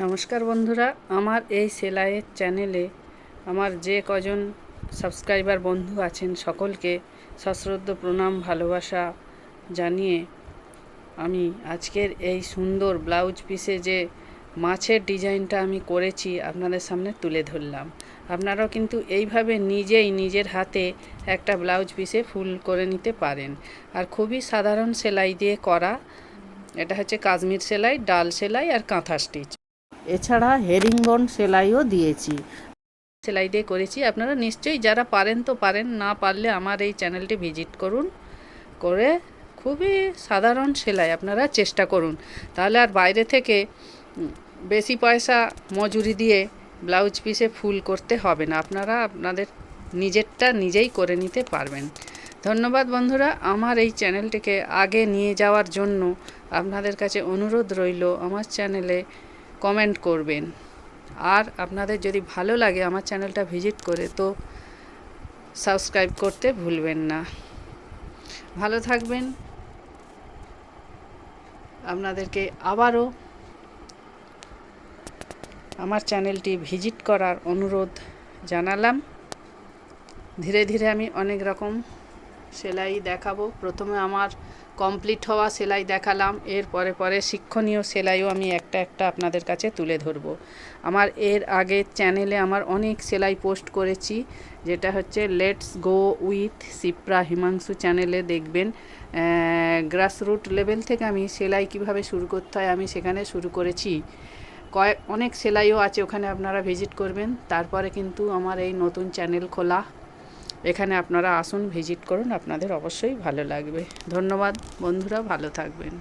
নমস্কার বন্ধুরা, আমার এই সেলাইয়ের চ্যানেলে আমার যে কজন সাবস্ক্রাইবার বন্ধু আছেন সকলকে সশ্রদ্ধ প্রণাম ভালোবাসা জানিয়ে আমি আজকের এই সুন্দর ব্লাউজ পিসে যে মাছের ডিজাইনটা আমি করেছি আপনাদের সামনে তুলে ধরলাম। আপনারাও কিন্তু এইভাবে নিজেই নিজের হাতে একটা ব্লাউজ পিসে ফুল করে নিতে পারেন। আর খুবই সাধারণ সেলাই দিয়ে করা। এটা হচ্ছে কাশ্মীর সেলাই, ডাল সেলাই আর কাঁথা স্টিচ। এছাড়া হেরিংবন সেলাইও দিয়েছি, সেলাই দিয়ে করেছি। আপনারা নিশ্চয়ই যারা পারেন তো পারেন, না পারলে আমার এই চ্যানেলটি ভিজিট করুন, করে খুবই সাধারণ সেলাই আপনারা চেষ্টা করুন। তাহলে আর বাইরে থেকে বেশি পয়সা মজুরি দিয়ে ব্লাউজ পিসে ফুল করতে হবে না, আপনারা আপনাদের নিজেরটা নিজেই করে নিতে পারবেন। ধন্যবাদ বন্ধুরা, আমার এই চ্যানেলটিকে আগে নিয়ে যাওয়ার জন্য আপনাদের কাছে অনুরোধ রইল আমার চ্যানেলে কমেন্ট করবেন। আর আপনাদের যদি ভালো লাগে আমার চ্যানেলটা ভিজিট করে তো সাবস্ক্রাইব করতে ভুলবেন না। ভালো থাকবেন। আপনাদেরকে আবারও আমার চ্যানেলটি ভিজিট করার অনুরোধ জানালাম। ধীরে ধীরে আমি অনেক রকম সেলাই দেখাবো। প্রথমে আমার কমপ্লিট হওয়া সেলাই দেখালাম, এর পরে পরে শিক্ষণীয় সেলাইও আমি একটা একটা আপনাদের কাছে তুলে ধরব। আমার এর আগে চ্যানেলে আমার অনেক সেলাই পোস্ট করেছি, যেটা হচ্ছে let's go with Shipra Himanshu চ্যানেলে দেখবেন। গ্রাসরুট লেভেল থেকে আমি সেলাই কিভাবে শুরু করতে হয় আমি সেখানে শুরু করেছি। অনেক সেলাইও আছে, ওখানে আপনারা ভিজিট করবেন। তারপরে কিন্তু আমার এই নতুন চ্যানেল খোলা, এখানে আপনারা আসুন, ভিজিট করুন, আপনাদের অবশ্যই ভালো লাগবে। ধন্যবাদ বন্ধুরা, ভালো থাকবেন।